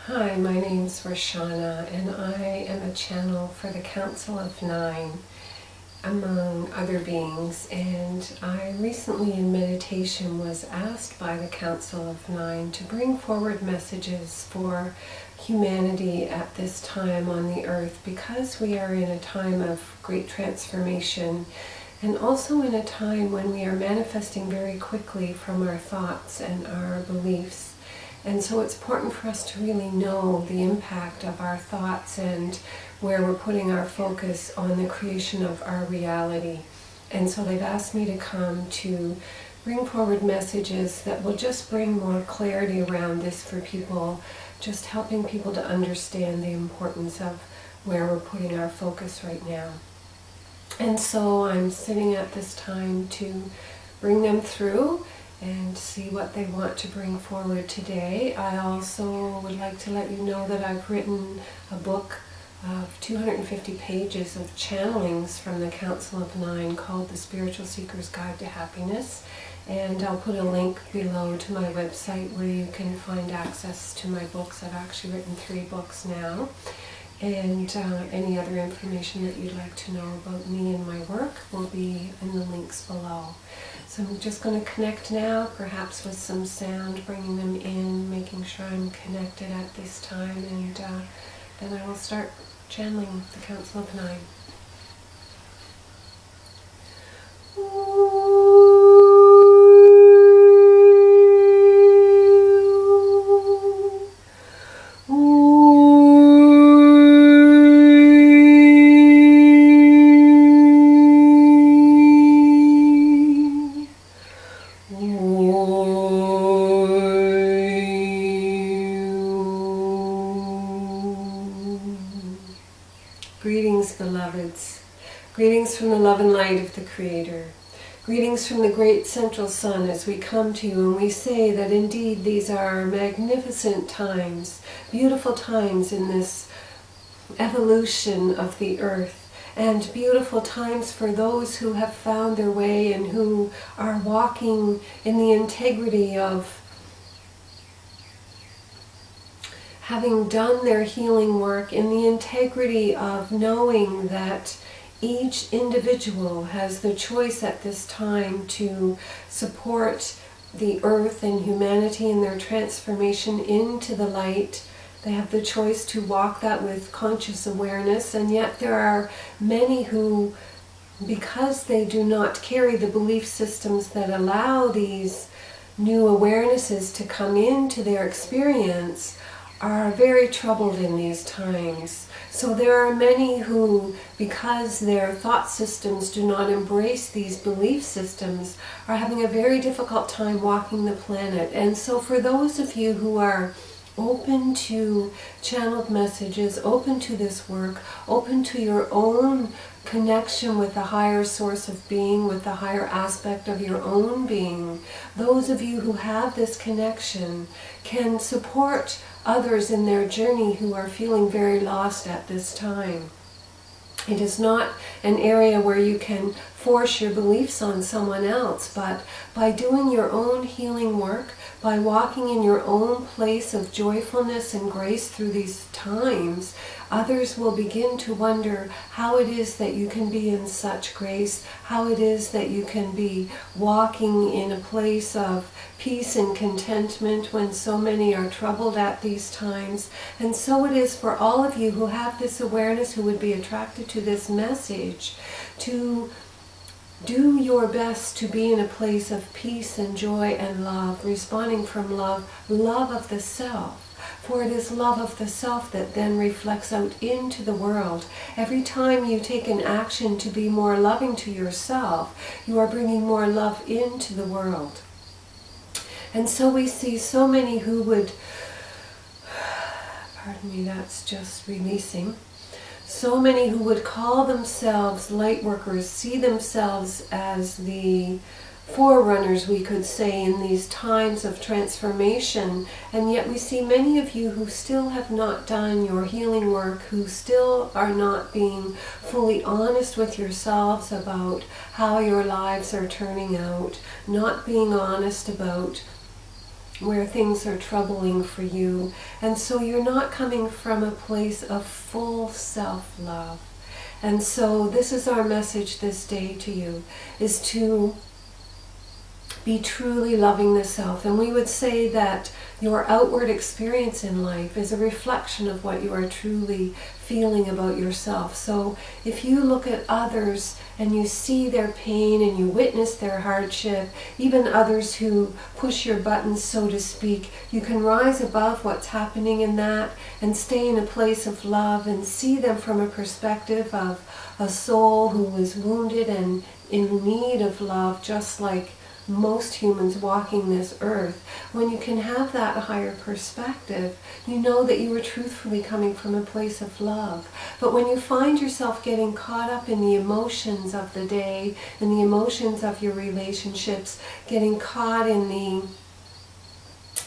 Hi, my name's Roshana, and I am a channel for the Council of Nine, among other beings. And I recently in meditation was asked by the Council of Nine to bring forward messages for humanity at this time on the earth, because we are in a time of great transformation, and also in a time when we are manifesting very quickly from our thoughts and our beliefs. And so it's important for us to really know the impact of our thoughts and where we're putting our focus on the creation of our reality. And so they've asked me to come to bring forward messages that will just bring more clarity around this for people, just helping people to understand the importance of where we're putting our focus right now. And so I'm sitting at this time to bring them through and see what they want to bring forward today. I also would like to let you know that I've written a book of 250 pages of channelings from the Council of Nine called The Spiritual Seeker's Guide to Happiness. And I'll put a link below to my website where you can find access to my books. I've actually written 3 books now. And any other information that you'd like to know about me and my work will be in the links below. So I'm just going to connect now, perhaps with some sound, bringing them in, making sure I'm connected at this time, and then I will start channeling the Council of Nine. Greetings, beloveds. Greetings from the love and light of the Creator. Greetings from the great central sun as we come to you and we say that indeed these are magnificent times, beautiful times in this evolution of the earth, and beautiful times for those who have found their way and who are walking in the integrity of having done their healing work, in the integrity of knowing that each individual has the choice at this time to support the earth and humanity in their transformation into the light. They have the choice to walk that with conscious awareness, and yet there are many who, because they do not carry the belief systems that allow these new awarenesses to come into their experience, are very troubled in these times. So there are many who, because their thought systems do not embrace these belief systems, are having a very difficult time walking the planet. And so for those of you who are open to channeled messages, open to this work, open to your own connection with the higher source of being, with the higher aspect of your own being, those of you who have this connection can support others in their journey who are feeling very lost at this time. It is not an area where you can force your beliefs on someone else, but by doing your own healing work, by walking in your own place of joyfulness and grace through these times, others will begin to wonder how it is that you can be in such grace, how it is that you can be walking in a place of peace and contentment when so many are troubled at these times. And so it is for all of you who have this awareness, who would be attracted to this message, to do your best to be in a place of peace and joy and love, responding from love, love of the self. For it is love of the self that then reflects out into the world. Every time you take an action to be more loving to yourself, you are bringing more love into the world. And so we see so many who would, pardon me, that's just releasing, so many who would call themselves light workers, see themselves as the forerunners, we could say, in these times of transformation, and yet we see many of you who still have not done your healing work, who still are not being fully honest with yourselves about how your lives are turning out, not being honest about where things are troubling for you. And so you're not coming from a place of full self-love. And so this is our message this day to you, is to be truly loving the self. And we would say that your outward experience in life is a reflection of what you are truly feeling about yourself. So if you look at others and you see their pain and you witness their hardship, even others who push your buttons, so to speak, you can rise above what's happening in that and stay in a place of love and see them from a perspective of a soul who is wounded and in need of love, just like most humans walking this earth. When you can have that higher perspective, you know that you are truthfully coming from a place of love. But when you find yourself getting caught up in the emotions of the day, in the emotions of your relationships, getting caught in the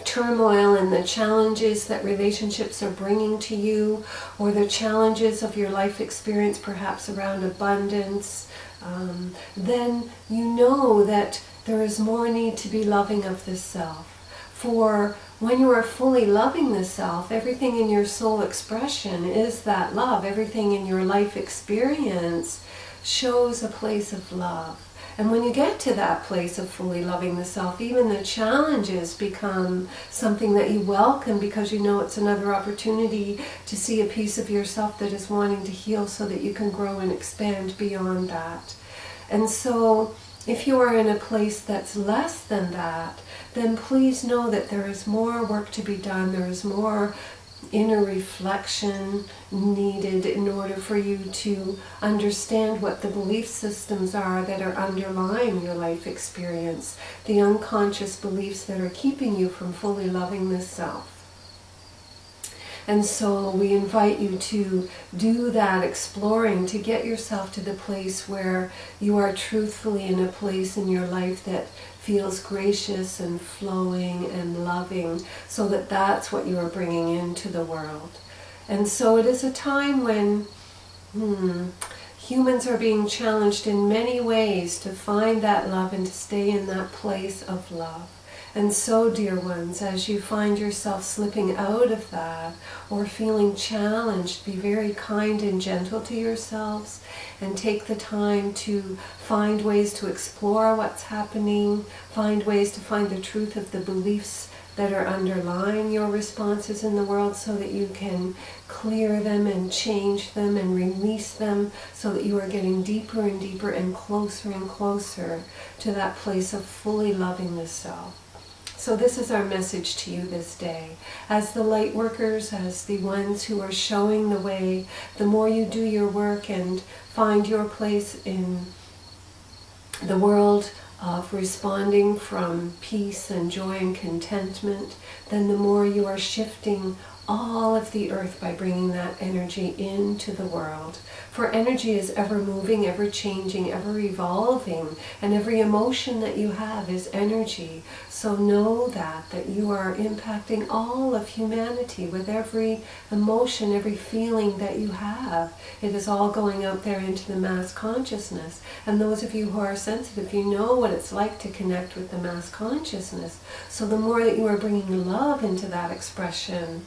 turmoil and the challenges that relationships are bringing to you, or the challenges of your life experience, perhaps around abundance, then you know that there is more need to be loving of the self. For when you are fully loving the self, everything in your soul expression is that love. Everything in your life experience shows a place of love. And when you get to that place of fully loving the self, even the challenges become something that you welcome, because you know it's another opportunity to see a piece of yourself that is wanting to heal, so that you can grow and expand beyond that. And so if you are in a place that's less than that, then please know that there is more work to be done. There is more inner reflection needed in order for you to understand what the belief systems are that are underlying your life experience, the unconscious beliefs that are keeping you from fully loving the self. And so we invite you to do that exploring, to get yourself to the place where you are truthfully in a place in your life that feels gracious and flowing and loving, so that that's what you are bringing into the world. And so it is a time when humans are being challenged in many ways to find that love and to stay in that place of love. And so, dear ones, as you find yourself slipping out of that or feeling challenged, be very kind and gentle to yourselves, and take the time to find ways to explore what's happening, find ways to find the truth of the beliefs that are underlying your responses in the world, so that you can clear them and change them and release them, so that you are getting deeper and deeper and closer to that place of fully loving the self. So this is our message to you this day. As the light workers, as the ones who are showing the way, the more you do your work and find your place in the world of responding from peace and joy and contentment, then the more you are shifting all of the earth by bringing that energy into the world. For energy is ever moving, ever changing, ever evolving, and every emotion that you have is energy. So know that you are impacting all of humanity with every emotion, every feeling that you have. It is all going out there into the mass consciousness. And those of you who are sensitive, you know what it's like to connect with the mass consciousness. So the more that you are bringing love into that expression,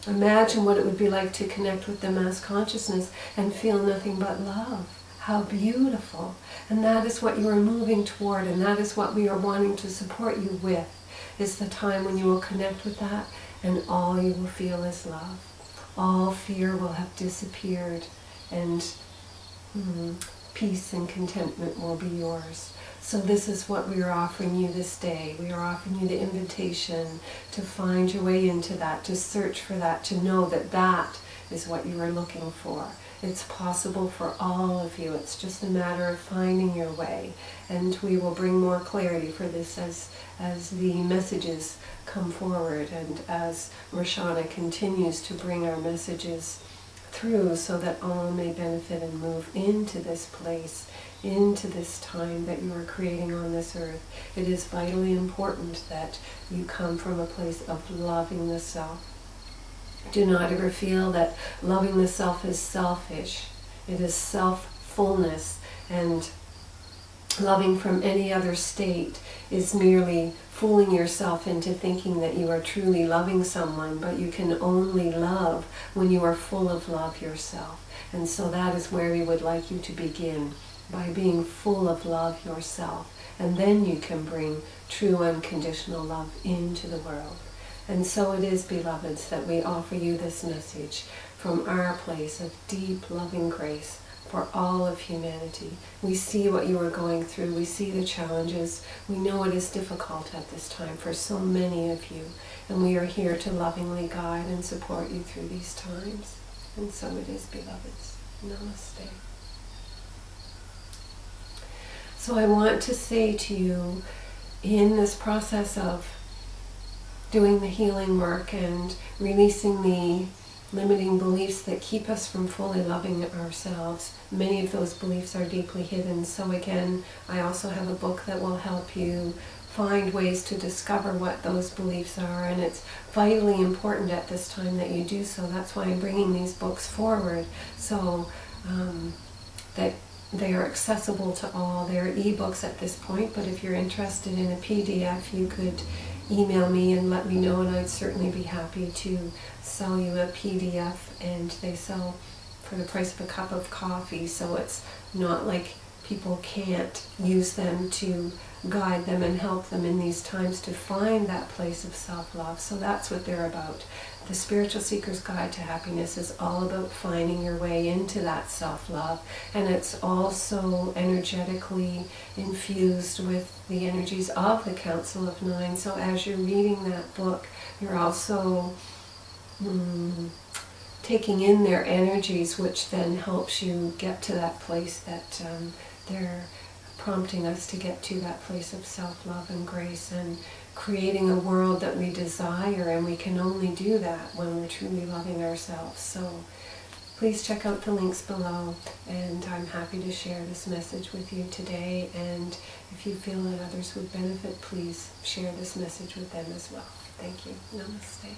imagine what it would be like to connect with the mass consciousness and feel nothing but love. How beautiful. And that is what you are moving toward, and that is what we are wanting to support you with, is the time when you will connect with that, and all you will feel is love. All fear will have disappeared, and peace and contentment will be yours. So this is what we are offering you this day. We are offering you the invitation to find your way into that, to search for that, to know that that is what you are looking for. It's possible for all of you. It's just a matter of finding your way. And we will bring more clarity for this as the messages come forward, and as Roshana continues to bring our messages through, so that all may benefit and move into this place, into this time that you are creating on this earth. It is vitally important that you come from a place of loving the self. Do not ever feel that loving the self is selfish. It is self-fullness, and loving from any other state is merely fooling yourself into thinking that you are truly loving someone, but you can only love when you are full of love yourself. And so that is where we would like you to begin, by being full of love yourself. And then you can bring true unconditional love into the world. And so it is, beloveds, that we offer you this message from our place of deep loving grace for all of humanity. We see what you are going through. We see the challenges. We know it is difficult at this time for so many of you. And we are here to lovingly guide and support you through these times. And so it is, beloveds. Namaste. So I want to say to you, in this process of doing the healing work and releasing the limiting beliefs that keep us from fully loving ourselves, many of those beliefs are deeply hidden. So again, I also have a book that will help you find ways to discover what those beliefs are, and it's vitally important at this time that you do so. That's why I'm bringing these books forward, so that they are accessible to all. They're ebooks at this point, but if you're interested in a PDF, you could email me and let me know, and I'd certainly be happy to sell you a PDF. And they sell for the price of a cup of coffee, so it's not like people can't use them to guide them and help them in these times to find that place of self-love. So that's what they're about. The Spiritual Seeker's Guide to Happiness is all about finding your way into that self-love, and it's also energetically infused with the energies of the Council of Nine. So as you're reading that book, you're also taking in their energies, which then helps you get to that place that they're prompting us to get to, that place of self-love and grace, and creating a world that we desire. And we can only do that when we're truly loving ourselves. So please check out the links below, and I'm happy to share this message with you today. And if you feel that others would benefit, please share this message with them as well. Thank you. Namaste.